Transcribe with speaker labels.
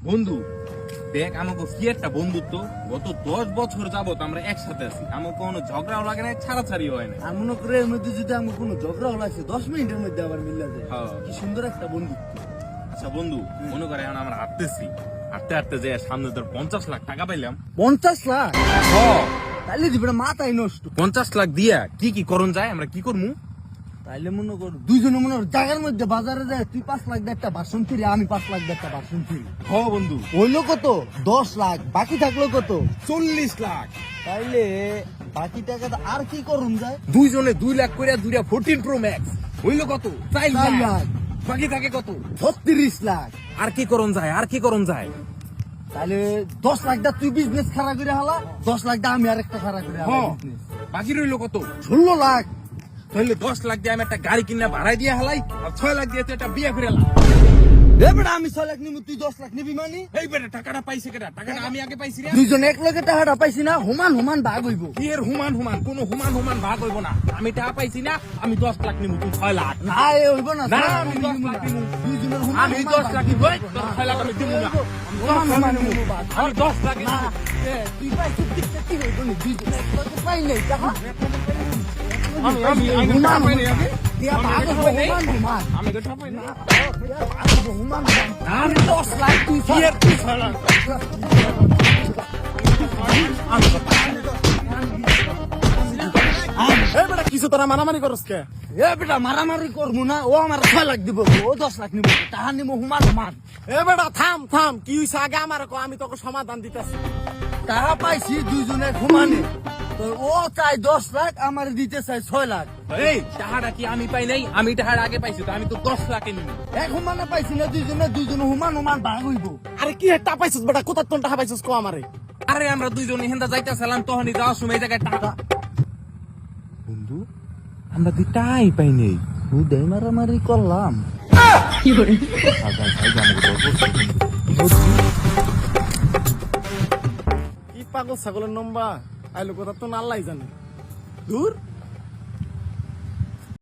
Speaker 1: বন্ধু দেখ আমাকে কি একটা বন্ধুত্ব, গত 10 বছর যাবত আমরা একসাথে আছি, আমাকে কোনো ঝগড়াও লাগে না, ছাড়াছাড়ি হয় না।
Speaker 2: আর মনে করে এর মধ্যে যদি আমার কোনো ঝগড়া লাগছে 10 মিনিটের মধ্যে আবার মিলে যায়।
Speaker 1: হ্যাঁ।
Speaker 2: কি সুন্দর একটা বন্ধুত্ব।
Speaker 1: আচ্ছা বন্ধু, মনে করে এখন আমরা হাঁটতেছি, হাঁটতে হাঁটতে যে সামনে তোর 50 লাখ টাকা পাইলাম।
Speaker 2: 50 লাখ
Speaker 1: হ্যাঁ,
Speaker 2: তাইলে দিবে মাথায় নষ্ট।
Speaker 1: 50 লাখ দিয়া কি কি করণ যায়, আমরা কি করবো?
Speaker 2: তাইলে মনে কর দুইজনে মনে কর জায়গার মধ্যে বাজারে যায়, তুই 5 লাখ দিয়ে একটা বাসন ফিরি, আমি 5 লাখ দিয়ে একটা বাসন ফিরি।
Speaker 1: হ্যাঁ বন্ধু,
Speaker 2: হইলো কত? 10 লাখ। বাকি থাকলো কত?
Speaker 1: 40 লাখ।
Speaker 2: তাইলে বাকি টাকাটা আর কি করুন যায়?
Speaker 1: দুইজনে 2 লাখ করে দুইটা 14 প্রো ম্যাক্স হইলো কত? 4
Speaker 2: 4
Speaker 1: লাখ।
Speaker 2: লাখ।
Speaker 1: বাকি থাকে কত?
Speaker 2: 36 লাখ।
Speaker 1: আর কি করণ যায়, আর কি করণ যায়?
Speaker 2: তাইলে 10 লাখ দা তুই বিজনেস খাড়া করে হালা, 10 লাখ দা আমি আরেকটা খাড়া করে হালা
Speaker 1: হ্যাঁ,
Speaker 2: বিজনেস।
Speaker 1: বাকি রইলো কত?
Speaker 2: 16 লাখ।
Speaker 1: তাহলে 10 লাখ দিয়ে আমি একটা গাড়ি কিনে ভাড়াই দিয়ে হালাই, আর 6 লাখ দিয়ে তুই একটা বিয়ে করে হালা।
Speaker 2: এ বেটা আমি 6 লাখ নিবো, তুই 10 লাখ নিবি মানে?
Speaker 1: এই বেটা টাকাটা পাইছে কেটা? টাকাটা আমি আগে পাইছি রে।
Speaker 2: দুইজন 1 লাখের টাকাটা পাইছি না, সমান সমান ভাগ হইব।
Speaker 1: কি এর হুমান হুমান, কোন হুমান হুমান ভাগ হইব না। আমি টাকা পাইছি না, আমি 10 লাখ নিবো, তুই 6 লাখ।
Speaker 2: না এ হইব না।
Speaker 1: না, আমি 10 লাখ নিবো।
Speaker 2: দুইজনের সমান
Speaker 1: আমি
Speaker 2: সমান
Speaker 1: 10
Speaker 2: ভাগ
Speaker 1: লাখ
Speaker 2: হইব।
Speaker 1: নিবো, তোর 6 লাখ আমি দিব না।
Speaker 2: সমান সমান নিবো ভাগ।
Speaker 1: আমি 10 লাখ
Speaker 2: না,
Speaker 1: নিবো।
Speaker 2: এ, তুই পাইছিস দিকটা কি হইব নি? দুইজনে 1 লাখ পাই নাই টাকা।
Speaker 1: আমি
Speaker 2: সমান
Speaker 1: টাকা পাই নাই আগে।
Speaker 2: দিয়া
Speaker 1: আমি
Speaker 2: ভাগ
Speaker 1: টাকা
Speaker 2: হইব
Speaker 1: পাই নাই।
Speaker 2: সমান সমান।
Speaker 1: আমি তো টাকা পাই না।
Speaker 2: দিয়া ভাগ হইব সমান সমান।
Speaker 1: আমি 10 লাখ, তুই কি এর 6 লাখ?
Speaker 3: এই বেটা কিছু তোরা মারামারি করস কে?
Speaker 2: এ বেটা মারামারি করবো না, ও আমার 6 লাখ দিব, ও 10 লাখ নিব, টাকা নিব সমান সমান।
Speaker 3: এ বেটা থাম থাম, কি হইছে আগে আমার কো, আমি তোকে সমাধান দিতেছি।
Speaker 2: টাকা পাইছি দুইজনে সমানে, তো ও চাই 10 লাখ, আমার দিতে চাই 6 লাখ।
Speaker 1: এই টাকাটা কি আমি পাই নাই? আমি টাকাটা আগে পাইছি, তো আমি তো 10 লাখে নিব।
Speaker 2: এক সমানে পাইছি না, দুইজনে সমান সমান ভাগ হইব।
Speaker 3: আরে কি একটা পাইছিস বেটা, কোথা তোর টাকা পাইছিস কো আমারে?
Speaker 1: আরে আমরা দুইজনে হেন্দা যাইতেছিলাম, তখনই যাওয়ার সময় এই জায়গায় টাকা। বন্ধু, আমরা দুইটাই পাই নাই।
Speaker 2: উদয় মারামারি করলাম।
Speaker 3: কি পাগল ছাগলের নম্বা আইলো, কোথা তো আল্লাহ জানে। দূর